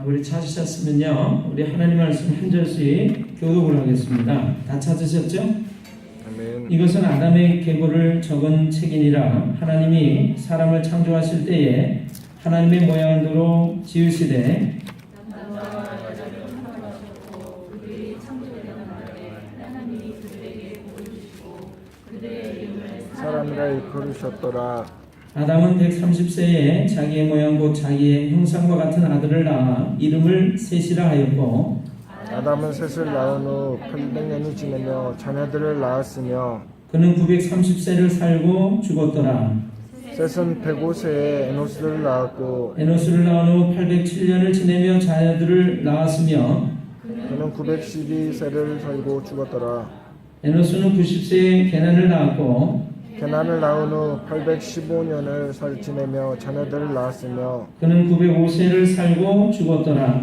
우리 찾으셨으면요, 우리 하나님 말씀 한 절씩 교독을 하겠습니다. 다 찾으셨죠? 아멘. 이것은 아담의 계보를 적은 책이니라. 하나님이 사람을 창조하실 때에 하나님의 모양대로 지으시되 사람이라 이끌으셨더라. 아담은 130세에 자기의 모양 곧 자기의 형상과 같은 아들을 낳아 이름을 셋이라 하였고, 아담은 셋을 낳은 후 800년이 지나며 자녀들을 낳았으며 그는 930세를 살고 죽었더라. 셋은 105세에 에노스를 낳았고 에노스를 낳은 후 807년을 지내며 자녀들을 낳았으며, 그는 912세를 살고 죽었더라. 에노스는 90세에 게난을 낳았고, 게난을 낳은 후 815년을 지내며 자녀들을 낳았으며 그는 905세를 살고 죽었더라.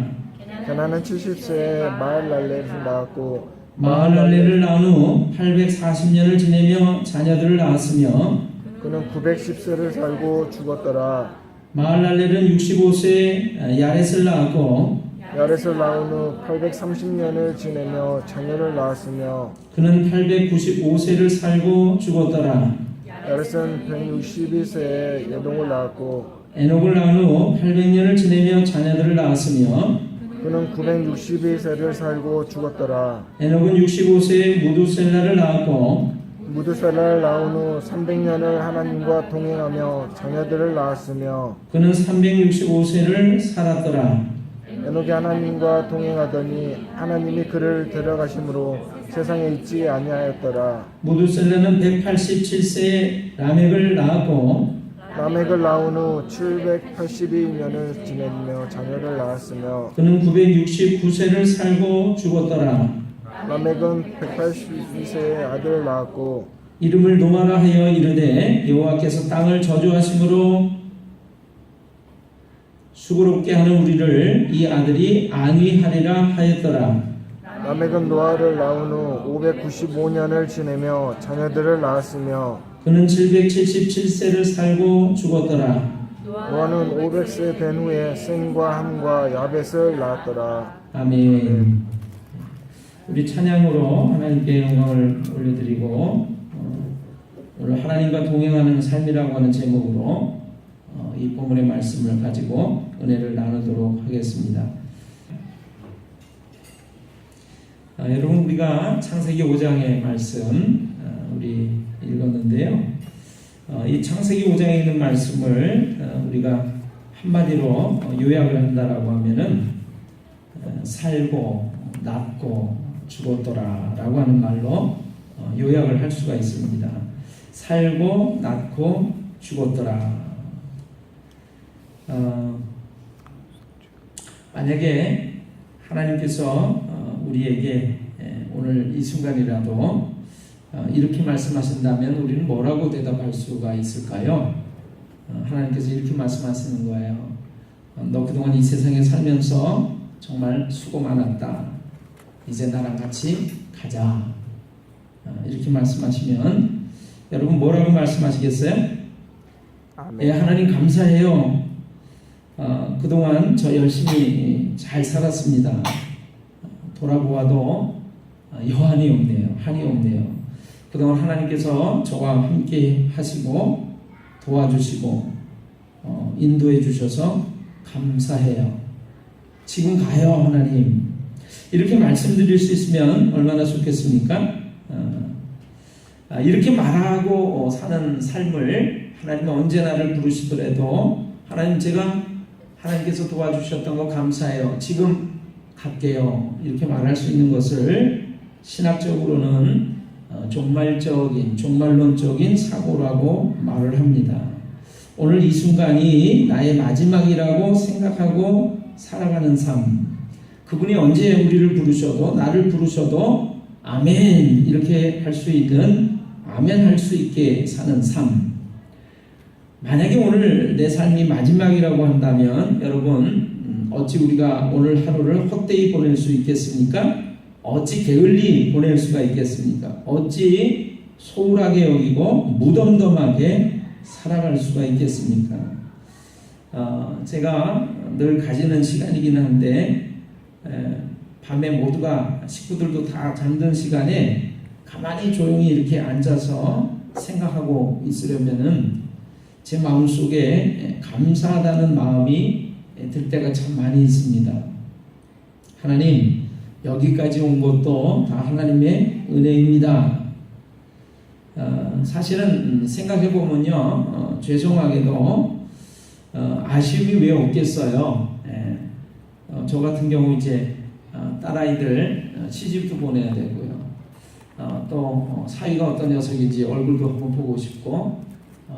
게난은 70세에 마할랄레를 낳았고 마할랄레를 낳은 후 840년을 지내며 자녀들을 낳았으며, 그는 910세를 살고 죽었더라. 마할랄레는 65세에 야렛을 낳았고, 야렛을 낳은 후 830년을 지내며 자녀를 낳았으며 그는 895세를 살고 죽었더라. 야렛은 162세에 여동을 낳았고 에녹을 낳은 후 800년을 지내며 자녀들을 낳았으며, 그는 962세를 살고 죽었더라. 에녹은 65세에 무두셀라를 낳았고, 무드셀라를 낳은 후 300년을 하나님과 동행하며 자녀들을 낳았으며 그는 365세를 살았더라. 에녹이 하나님과 동행하더니 하나님이 그를 데려가심으로 세상에 있지 아니하였더라. 무두셀라는 187세에 라멕을 낳았고, 라멕을 낳은 후 782년을 지내며 자녀를 낳았으며 그는 969세를 살고 죽었더라. 라멕은 182세에 아들을 낳았고 이름을 노아라 하여 이르되 여호와께서 땅을 저주하심으로 수고롭게 하는 우리를 이 아들이 안위하리라 하였더라. 라멕은 노아를 낳은 후 595년을 지내며 자녀들을 낳았으며 그는 777세를 살고 죽었더라. 노아는 500세 된 후에 셈과 함과 야벳을 낳았더라. 아멘. 우리 찬양으로 하나님께 영광을 올려드리고, 오늘 하나님과 동행하는 삶이라고 하는 제목으로 이 본문의 말씀을 가지고 은혜를 나누도록 하겠습니다. 여러분, 우리가 창세기 5장의 말씀 우리 읽었는데요. 이 창세기 5장에 있는 말씀을 우리가 한마디로 요약을 한다라고 하면은 살고 낳고 죽었더라 라고 하는 말로 요약을 할 수가 있습니다. 살고 낳고 죽었더라. 만약에 하나님께서 우리에게 오늘 이 순간이라도 이렇게 말씀하신다면 우리는 뭐라고 대답할 수가 있을까요? 하나님께서 이렇게 말씀하시는 거예요. 너 그동안 이 세상에 살면서 정말 수고 많았다. 이제 나랑 같이 가자. 이렇게 말씀하시면 여러분 뭐라고 말씀하시겠어요? 예, 하나님 감사해요. 그동안 저 열심히 잘 살았습니다. 돌아보아도 여한이 없네요. 한이 없네요. 그동안 하나님께서 저와 함께 하시고 도와주시고 인도해 주셔서 감사해요. 지금 가요 하나님. 이렇게 말씀드릴 수 있으면 얼마나 좋겠습니까? 이렇게 말하고 사는 삶을 하나님은 언제 나를 부르시더라도 하나님 제가 하나님께서 도와주셨던 거 감사해요. 지금 갈게요. 이렇게 말할 수 있는 것을 신학적으로는 종말론적인 사고라고 말을 합니다. 오늘 이 순간이 나의 마지막이라고 생각하고 살아가는 삶. 그분이 언제 우리를 부르셔도 나를 부르셔도 아멘 이렇게 할 수 있는 아멘 할 수 있게 사는 삶. 만약에 오늘 내 삶이 마지막이라고 한다면 여러분 어찌 우리가 오늘 하루를 헛되이 보낼 수 있겠습니까? 어찌 게을리 보낼 수가 있겠습니까? 어찌 소홀하게 여기고 무덤덤하게 살아갈 수가 있겠습니까? 제가 늘 가지는 시간이긴 한데 밤에 모두가 식구들도 다 잠든 시간에 가만히 조용히 이렇게 앉아서 생각하고 있으려면은 제 마음속에 감사하다는 마음이 들 때가 참 많이 있습니다. 하나님, 여기까지 온 것도 다 하나님의 은혜입니다. 사실은 생각해 보면요, 죄송하게도 아쉬움이 왜 없겠어요. 저 같은 경우 이제 딸아이들 시집도 보내야 되고요. 또 사위가 어떤 녀석인지 얼굴도 한번 보고 싶고,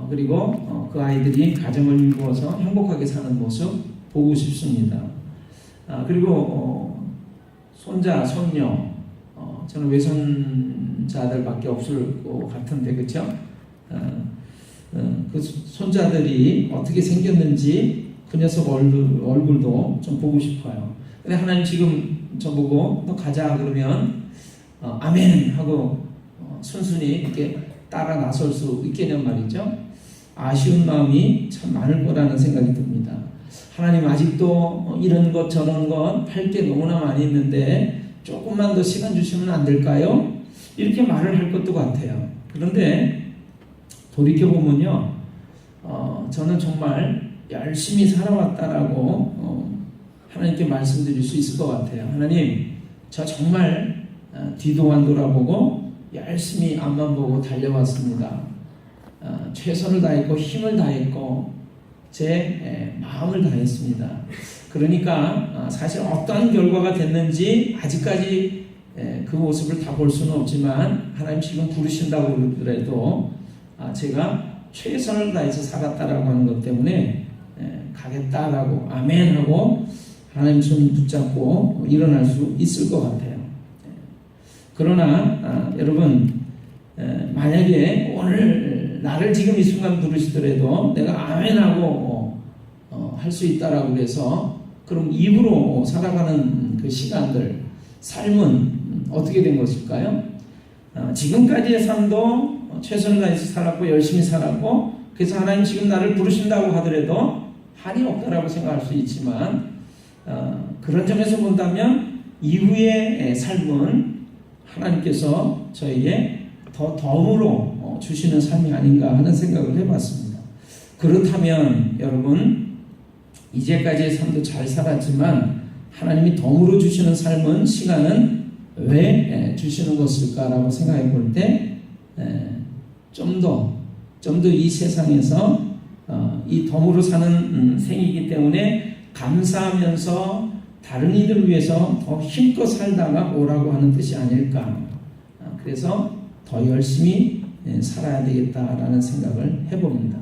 그리고 그 아이들이 가정을 이루어서 행복하게 사는 모습 보고 싶습니다. 그리고 손자, 손녀, 저는 외손자들밖에 없을 것 같은데, 그렇죠? 그 손자들이 어떻게 생겼는지 그 녀석 얼굴도 좀 보고 싶어요. 근데 하나님 지금 저보고 너 가자 그러면 아멘 하고 순순히 이렇게 따라 나설 수 있겠냔 말이죠. 아쉬운 마음이 참 많을 거라는 생각이 듭니다. 하나님, 아직도 이런 것 저런 것 할 게 너무나 많이 있는데 조금만 더 시간 주시면 안 될까요? 이렇게 말을 할 것도 같아요. 그런데 돌이켜보면요, 저는 정말 열심히 살아왔다라고 하나님께 말씀드릴 수 있을 것 같아요. 하나님, 저 정말 뒤도 안 돌아보고 열심히 앞만 보고 달려왔습니다. 최선을 다했고 힘을 다했고 제 마음을 다했습니다. 그러니까 사실 어떤 결과가 됐는지 아직까지 그 모습을 다 볼 수는 없지만 하나님 지금 부르신다고 그러더라도 제가 최선을 다해서 살았다라고 하는 것 때문에 가겠다라고 아멘 하고 하나님 손 붙잡고 일어날 수 있을 것 같아요. 그러나 여러분, 만약에 오늘 나를 지금 이 순간 부르시더라도 내가 아멘하고 할 수 있다라고 해서 그럼 입으로 살아가는 그 시간들, 삶은 어떻게 된 것일까요? 지금까지의 삶도 최선을 다해서 살았고 열심히 살았고, 그래서 하나님 지금 나를 부르신다고 하더라도 한이 없다라고 생각할 수 있지만, 그런 점에서 본다면 이후의 삶은 하나님께서 저에게 더 덤으로 주시는 삶이 아닌가 하는 생각을 해봤습니다. 그렇다면 여러분, 이제까지의 삶도 잘 살았지만 하나님이 덤으로 주시는 삶은, 시간은 왜 주시는 것일까라고 생각해 볼 때 좀 더 이 세상에서 이 덤으로 사는 생이기 때문에 감사하면서 다른 이들을 위해서 더 힘껏 살다가 오라고 하는 뜻이 아닐까. 그래서 더 열심히 살아야 되겠다라는 생각을 해봅니다.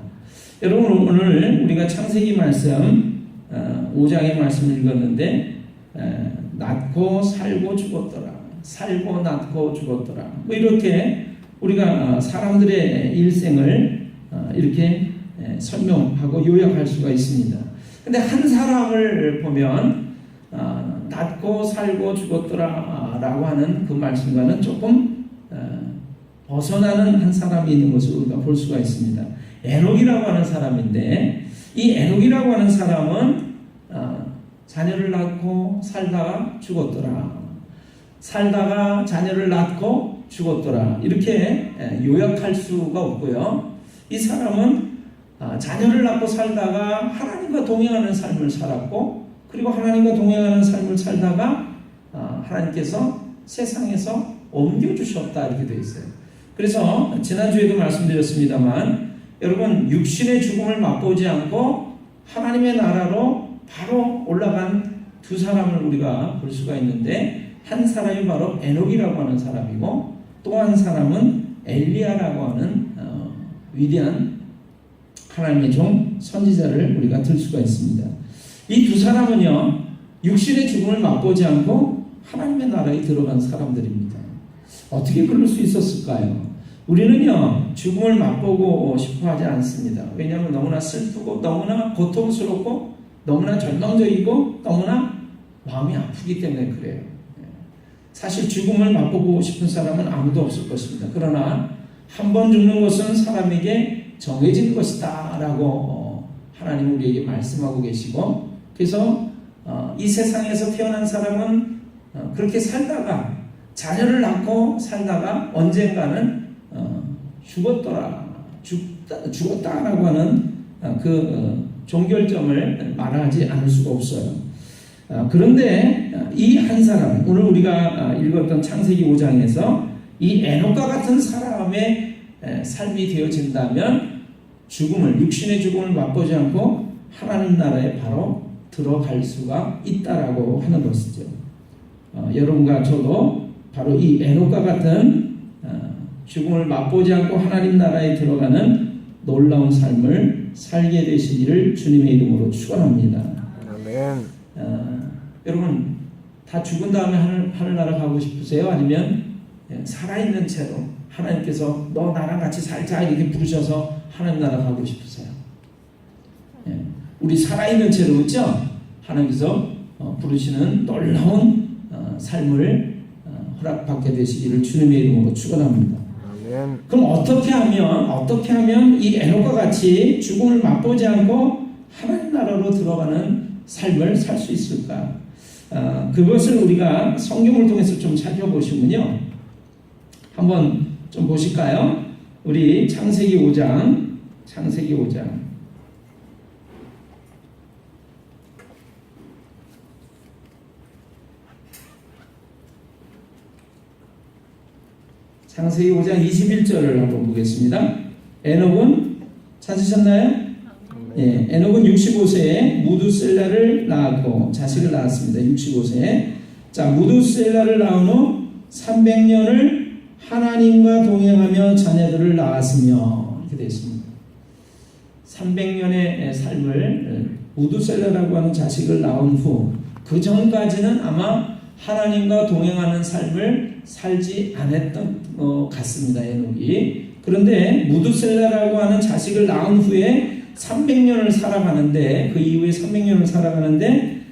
여러분, 오늘 우리가 창세기 말씀 5장의 말씀을 읽었는데 낳고 살고 죽었더라, 살고 낳고 죽었더라, 뭐 이렇게 우리가 사람들의 일생을 이렇게 설명하고 요약할 수가 있습니다. 근데 한 사람을 보면 낳고 살고 죽었더라 라고 하는 그 말씀과는 조금 벗어나는 한 사람이 있는 것을 우리가 볼 수가 있습니다. 에녹이라고 하는 사람인데, 이 에녹이라고 하는 사람은 자녀를 낳고 살다가 죽었더라, 살다가 자녀를 낳고 죽었더라, 이렇게 요약할 수가 없고요. 이 사람은 자녀를 낳고 살다가 하나님과 동행하는 삶을 살았고, 그리고 하나님과 동행하는 삶을 살다가 하나님께서 세상에서 옮겨주셨다, 이렇게 되어 있어요. 그래서 지난주에도 말씀드렸습니다만, 여러분, 육신의 죽음을 맛보지 않고 하나님의 나라로 바로 올라간 두 사람을 우리가 볼 수가 있는데, 한 사람이 바로 에녹이라고 하는 사람이고, 또 한 사람은 엘리야라고 하는 위대한 하나님의 종 선지자를 우리가 들 수가 있습니다. 이 두 사람은요, 육신의 죽음을 맛보지 않고 하나님의 나라에 들어간 사람들입니다. 어떻게 그럴 수 있었을까요? 우리는요, 죽음을 맛보고 싶어 하지 않습니다. 왜냐하면 너무나 슬프고 너무나 고통스럽고 너무나 절망적이고 너무나 마음이 아프기 때문에 그래요. 사실 죽음을 맛보고 싶은 사람은 아무도 없을 것입니다. 그러나 한 번 죽는 것은 사람에게 정해진 것이다 라고 하나님 우리에게 말씀하고 계시고, 그래서 이 세상에서 태어난 사람은 그렇게 살다가 자녀를 낳고 살다가 언젠가는 죽었다라고 하는 그 종결점을 말하지 않을 수가 없어요. 그런데 이 한 사람, 오늘 우리가 읽었던 창세기 5장에서 이 에녹과 같은 사람의 삶이 되어진다면 육신의 죽음을 맛보지 않고 하나님 나라에 바로 들어갈 수가 있다라고 하는 것이죠. 여러분과 저도 바로 이 에녹과 같은 죽음을 맛보지 않고 하나님 나라에 들어가는 놀라운 삶을 살게 되시기를 주님의 이름으로 축원합니다. 아멘. 여러분 다 죽은 다음에 하늘나라 가고 싶으세요? 아니면 살아있는 채로 하나님께서 너 나랑 같이 살자 이렇게 부르셔서 하나님 나라 가고 싶으세요? 우리 살아있는 채로, 그렇죠? 하나님께서 부르시는 놀라운 삶을 허락받게 되시기를 주님의 이름으로 축원합니다. 아멘. 그럼 어떻게 하면 이 에녹과 같이 죽음을 맛보지 않고 하나님 나라로 들어가는 삶을 살 수 있을까? 그것을 우리가 성경을 통해서 좀 살펴보시면요, 한번 좀 보실까요? 우리 창세기 5장 창세기 5장 창세기 5장 21절을 한번 보겠습니다. 에녹은 찾으셨나요? 예, 에녹은 65세에 무두셀라를 낳았고 자식을 낳았습니다. 65세에. 자, 무두셀라를 낳은 후 300년을 하나님과 동행하며 자녀들을 낳았으며, 이렇게 되어 있습니다. 300년의 삶을 무두셀라라고 하는 자식을 낳은 후 그 전까지는 아마 하나님과 동행하는 삶을 살지 않았던 것 같습니다. 에녹이. 그런데 무두셀라라고 하는 자식을 낳은 후에 300년을 살아가는데, 그 이후에 300년을 살아가는데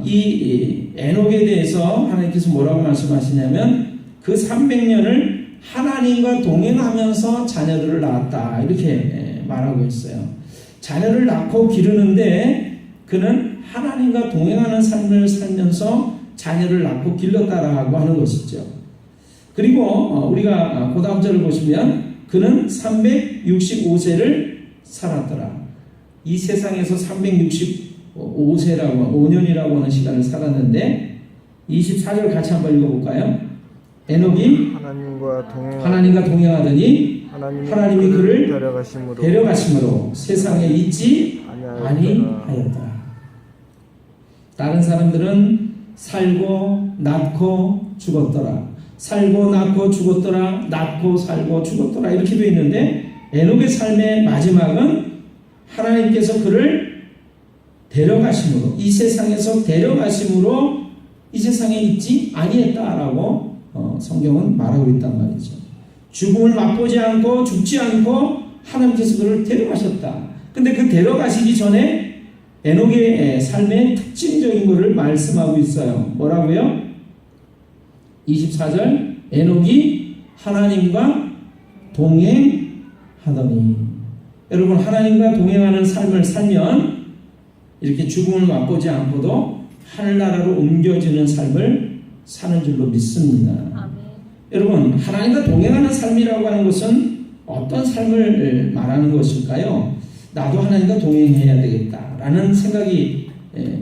이 에녹에 대해서 하나님께서 뭐라고 말씀하시냐면 그 300년을 하나님과 동행하면서 자녀들을 낳았다, 이렇게 말하고 있어요. 자녀를 낳고 기르는데 그는 하나님과 동행하는 삶을 살면서 자녀를 낳고 길렀다라고 하는 것이죠. 그리고 우리가 그 다음 절을 보시면 그는 365세를 살았더라. 이 세상에서 365세라고 5년이라고 하는 시간을 살았는데 24절 같이 한번 읽어볼까요? 에녹이 하나님과 동행하더니 하나님이 그를 데려가심으로 세상에 있지 아니하였더라. 다른 사람들은 살고 낳고 죽었더라, 살고 낳고 죽었더라, 낳고 살고 죽었더라, 이렇게 되어 있는데 에녹의 삶의 마지막은 하나님께서 그를 데려가심으로, 이 세상에서 데려가심으로 이 세상에 있지 아니했다라고 성경은 말하고 있단 말이죠. 죽음을 맛보지 않고 죽지 않고 하나님께서 그를 데려가셨다. 근데 그 데려가시기 전에 에녹의 삶의 특징적인 것을 말씀하고 있어요. 뭐라고요? 24절, 에녹이 하나님과 동행하더니. 여러분, 하나님과 동행하는 삶을 살면 이렇게 죽음을 맛보지 않고도 하늘나라로 옮겨지는 삶을 사는 줄로 믿습니다. 아멘. 여러분, 하나님과 동행하는 삶이라고 하는 것은 어떤 삶을 말하는 것일까요? 나도 하나님과 동행해야 되겠다라는 생각이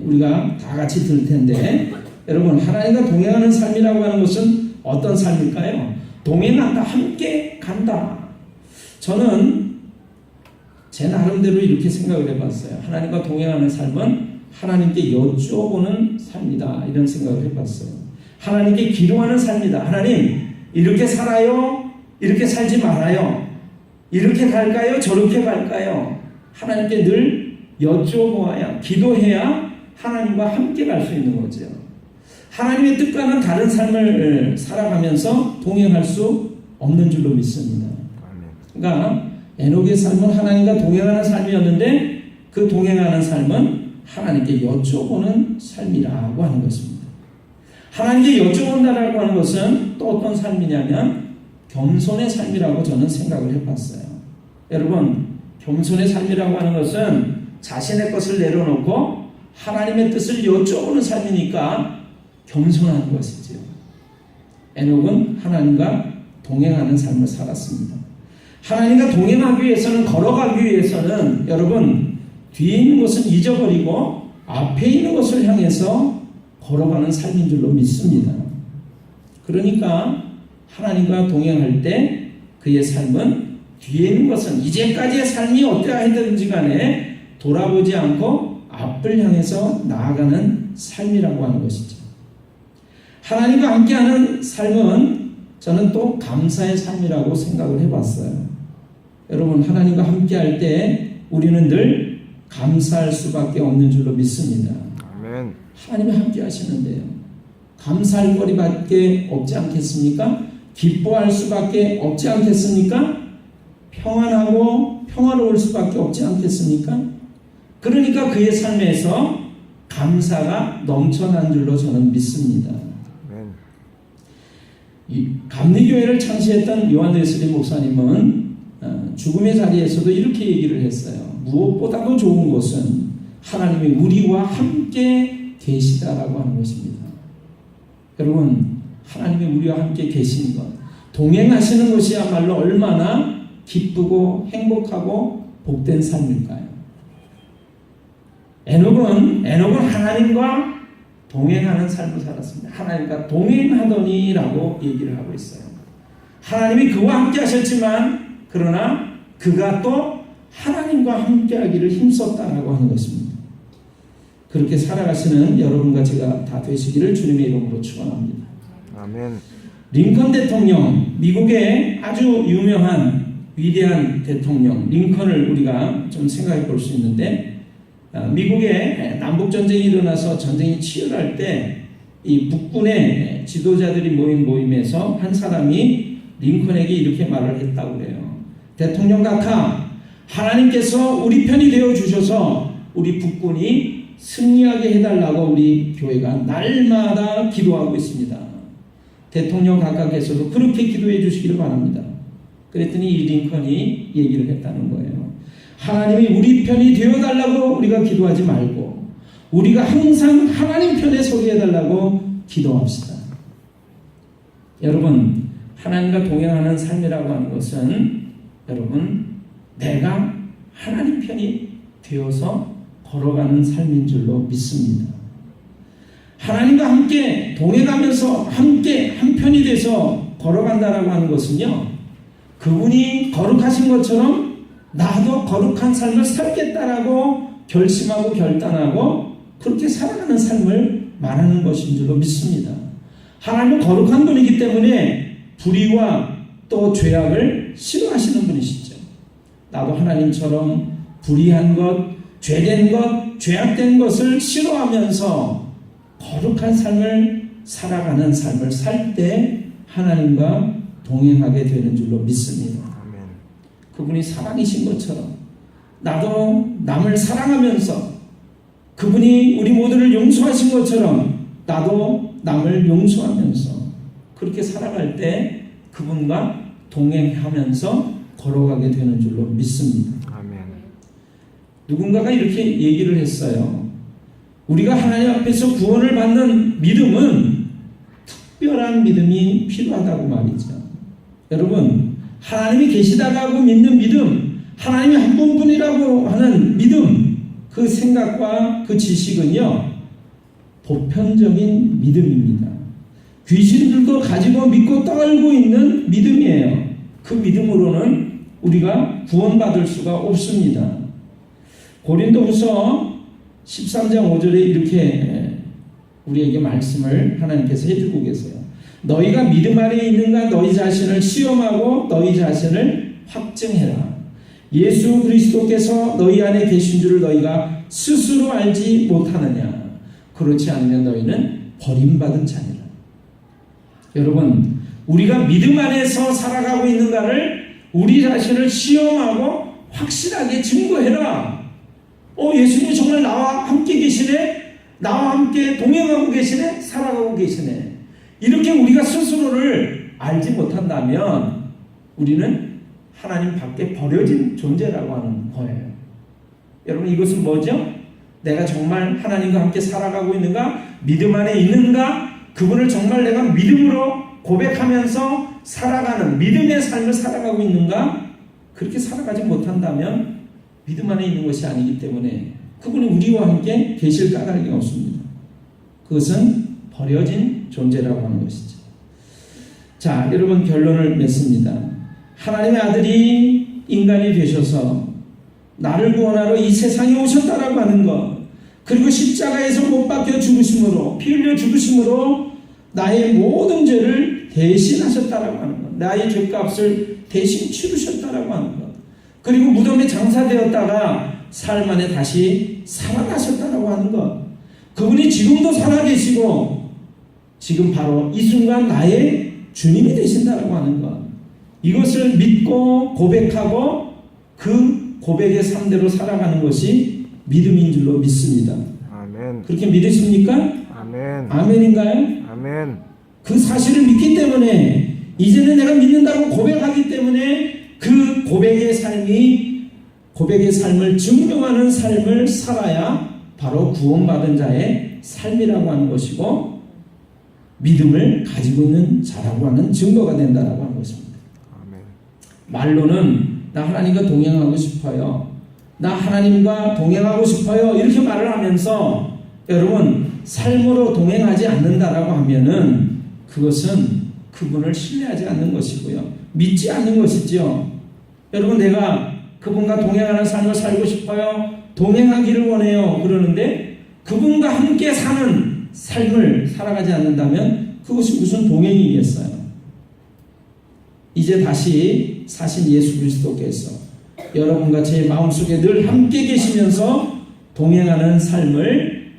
우리가 다 같이 들 텐데, 여러분, 하나님과 동행하는 삶이라고 하는 것은 어떤 삶일까요? 동행한다, 함께 간다. 저는 제 나름대로 이렇게 생각을 해봤어요. 하나님과 동행하는 삶은 하나님께 여쭤보는 삶이다, 이런 생각을 해봤어요. 하나님께 기도하는 삶이다. 하나님, 이렇게 살아요? 이렇게 살지 말아요? 이렇게 갈까요? 저렇게 갈까요? 하나님께 늘 여쭤보아야, 기도해야 하나님과 함께 갈 수 있는 거죠. 하나님의 뜻과는 다른 삶을 살아가면서 동행할 수 없는 줄로 믿습니다. 그러니까 에녹의 삶은 하나님과 동행하는 삶이었는데 그 동행하는 삶은 하나님께 여쭤보는 삶이라고 하는 것입니다. 하나님께 여쭤본다라고 하는 것은 또 어떤 삶이냐면 겸손의 삶이라고 저는 생각을 해봤어요. 여러분, 겸손의 삶이라고 하는 것은 자신의 것을 내려놓고 하나님의 뜻을 여쭤보는 삶이니까 겸손한 것이지요. 에녹은 하나님과 동행하는 삶을 살았습니다. 하나님과 동행하기 위해서는, 걸어가기 위해서는 여러분 뒤에 있는 것은 잊어버리고 앞에 있는 것을 향해서 걸어가는 삶인 줄로 믿습니다. 그러니까 하나님과 동행할 때 그의 삶은 뒤에 있는 것은, 이제까지의 삶이 어떠하든지 간에 돌아보지 않고 앞을 향해서 나아가는 삶이라고 하는 것이죠. 하나님과 함께하는 삶은 저는 또 감사의 삶이라고 생각을 해봤어요. 여러분, 하나님과 함께할 때 우리는 늘 감사할 수밖에 없는 줄로 믿습니다. 아멘. 하나님이 함께 하시는데요, 감사할 거리밖에 없지 않겠습니까? 기뻐할 수밖에 없지 않겠습니까? 평안하고 평화로울 수밖에 없지 않겠습니까? 그러니까 그의 삶에서 감사가 넘쳐난 줄로 저는 믿습니다. 이 감리교회를 창시했던 요한 웨슬리 목사님은 죽음의 자리에서도 이렇게 얘기를 했어요. 무엇보다도 좋은 것은 하나님이 우리와 함께 계시다라고 하는 것입니다. 여러분, 하나님이 우리와 함께 계시는 것, 동행하시는 것이야말로 얼마나 기쁘고 행복하고 복된 삶일까요? 에녹은 하나님과 동행하는 삶을 살았습니다. 하나님과 동행하더니라고 얘기를 하고 있어요. 하나님이 그와 함께 하셨지만 그러나 그가 또 하나님과 함께 하기를 힘썼다라고 하는 것입니다. 그렇게 살아가시는 여러분과 제가 다 되시기를 주님의 이름으로 축원합니다. 아멘. 링컨 대통령, 미국의 아주 유명한 위대한 대통령 링컨을 우리가 좀 생각해 볼 수 있는데, 미국의 남북전쟁이 일어나서 전쟁이 치열할 때 이 북군의 지도자들이 모인 모임에서 한 사람이 링컨에게 이렇게 말을 했다고 그래요. 대통령 각하, 하나님께서 우리 편이 되어 주셔서 우리 북군이 승리하게 해달라고 우리 교회가 날마다 기도하고 있습니다. 대통령 각하께서도 그렇게 기도해 주시기를 바랍니다. 그랬더니 이 링컨이 얘기를 했다는 거예요. 하나님이 우리 편이 되어달라고 우리가 기도하지 말고 우리가 항상 하나님 편에 서게 해달라고 기도합시다. 여러분, 하나님과 동행하는 삶이라고 하는 것은 여러분, 내가 하나님 편이 되어서 걸어가는 삶인 줄로 믿습니다. 하나님과 함께 동행하면서 함께 한편이 돼서 걸어간다라고 하는 것은요, 그분이 거룩하신 것처럼 나도 거룩한 삶을 살겠다라고 결심하고 결단하고 그렇게 살아가는 삶을 말하는 것인 줄로 믿습니다. 하나님은 거룩한 분이기 때문에 불의와 또 죄악을 싫어하시는 분이시죠. 나도 하나님처럼 불의한 것, 죄된 것, 죄악된 것을 싫어하면서 거룩한 삶을 살아가는 삶을 살 때 하나님과 동행하게 되는 줄로 믿습니다. 그분이 사랑이신 것처럼 나도 남을 사랑하면서 그분이 우리 모두를 용서하신 것처럼 나도 남을 용서하면서 그렇게 살아갈 때 그분과 동행하면서 걸어가게 되는 줄로 믿습니다. 아멘. 누군가가 이렇게 얘기를 했어요. 우리가 하나님 앞에서 구원을 받는 믿음은 특별한 믿음이 필요하다고 말이죠. 여러분, 하나님이 계시다라고 믿는 믿음, 하나님이 한 분뿐이라고 하는 믿음, 그 생각과 그 지식은요, 보편적인 믿음입니다. 귀신들도 가지고 믿고 떨고 있는 믿음이에요. 그 믿음으로는 우리가 구원받을 수가 없습니다. 고린도후서 13장 5절에 이렇게 우리에게 말씀을 하나님께서 해주고 계세요. 너희가 믿음 안에 있는가 너희 자신을 시험하고 너희 자신을 확증해라. 예수 그리스도께서 너희 안에 계신 줄을 너희가 스스로 알지 못하느냐. 그렇지 않으면 너희는 버림받은 자니라. 여러분, 우리가 믿음 안에서 살아가고 있는가를 우리 자신을 시험하고 확실하게 증거해라. 예수님이 정말 나와 함께 계시네, 나와 함께 동행하고 계시네, 살아가고 계시네. 이렇게 우리가 스스로를 알지 못한다면 우리는 하나님 밖에 버려진 존재라고 하는 거예요. 여러분 이것은 뭐죠? 내가 정말 하나님과 함께 살아가고 있는가? 믿음 안에 있는가? 그분을 정말 내가 믿음으로 고백하면서 살아가는 믿음의 삶을 살아가고 있는가? 그렇게 살아가지 못한다면 믿음 안에 있는 것이 아니기 때문에 그분이 우리와 함께 계실 까닭이 없습니다. 그것은 버려진 존재라고 하는 것이죠. 자, 여러분 결론을 맺습니다. 하나님의 아들이 인간이 되셔서 나를 구원하러 이 세상에 오셨다라고 하는 것, 그리고 십자가에서 못 박혀 죽으심으로, 피 흘려 죽으심으로 나의 모든 죄를 대신하셨다라고 하는 것, 나의 죄값을 대신 치르셨다라고 하는 것, 그리고 무덤에 장사되었다가 삶 안에 다시 살아나셨다라고 하는 것, 그분이 지금도 살아계시고 지금 바로 이 순간 나의 주님이 되신다라고 하는 것, 이것을 믿고 고백하고 그 고백의 삶대로 살아가는 것이 믿음인 줄로 믿습니다. 아멘. 그렇게 믿으십니까? 아멘. 아멘인가요? 아멘. 그 사실을 믿기 때문에 이제는 내가 믿는다고 고백하기 때문에 그 고백의 삶을 증명하는 삶을 살아야 바로 구원받은 자의 삶이라고 하는 것이고 믿음을 가지고 있는 자라고 하는 증거가 된다라고 하는 것입니다. 아멘. 말로는 나 하나님과 동행하고 싶어요. 나 하나님과 동행하고 싶어요. 이렇게 말을 하면서 여러분 삶으로 동행하지 않는다라고 하면은 그것은 그분을 신뢰하지 않는 것이고요. 믿지 않는 것이죠. 여러분 내가 그분과 동행하는 삶을 살고 싶어요. 동행하기를 원해요. 그러는데 그분과 함께 사는 삶을 살아가지 않는다면 그것이 무슨 동행이겠어요. 이제 다시 사신 예수 그리스도께서 여러분과 제 마음속에 늘 함께 계시면서 동행하는 삶을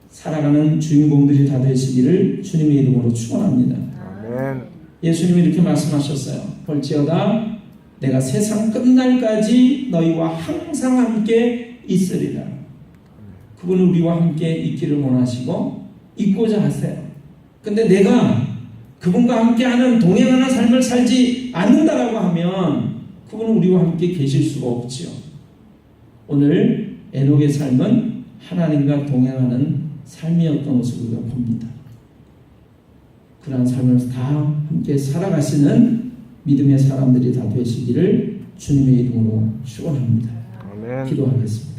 살아가는 주인공들이 다 되시기를 주님의 이름으로 축원합니다. 아멘. 예수님이 이렇게 말씀하셨어요. 볼지어다 내가 세상 끝날까지 너희와 항상 함께 있으리라. 그분은 우리와 함께 있기를 원하시고 있고자 하세요. 근데 내가 그분과 함께하는 동행하는 삶을 살지 않는다라고 하면 그분은 우리와 함께 계실 수가 없지요. 오늘 에녹의 삶은 하나님과 동행하는 삶이었던 것을 우리가 봅니다. 그러한 삶을 다 함께 살아가시는 믿음의 사람들이 다 되시기를 주님의 이름으로 축원합니다. 아멘. 기도하겠습니다.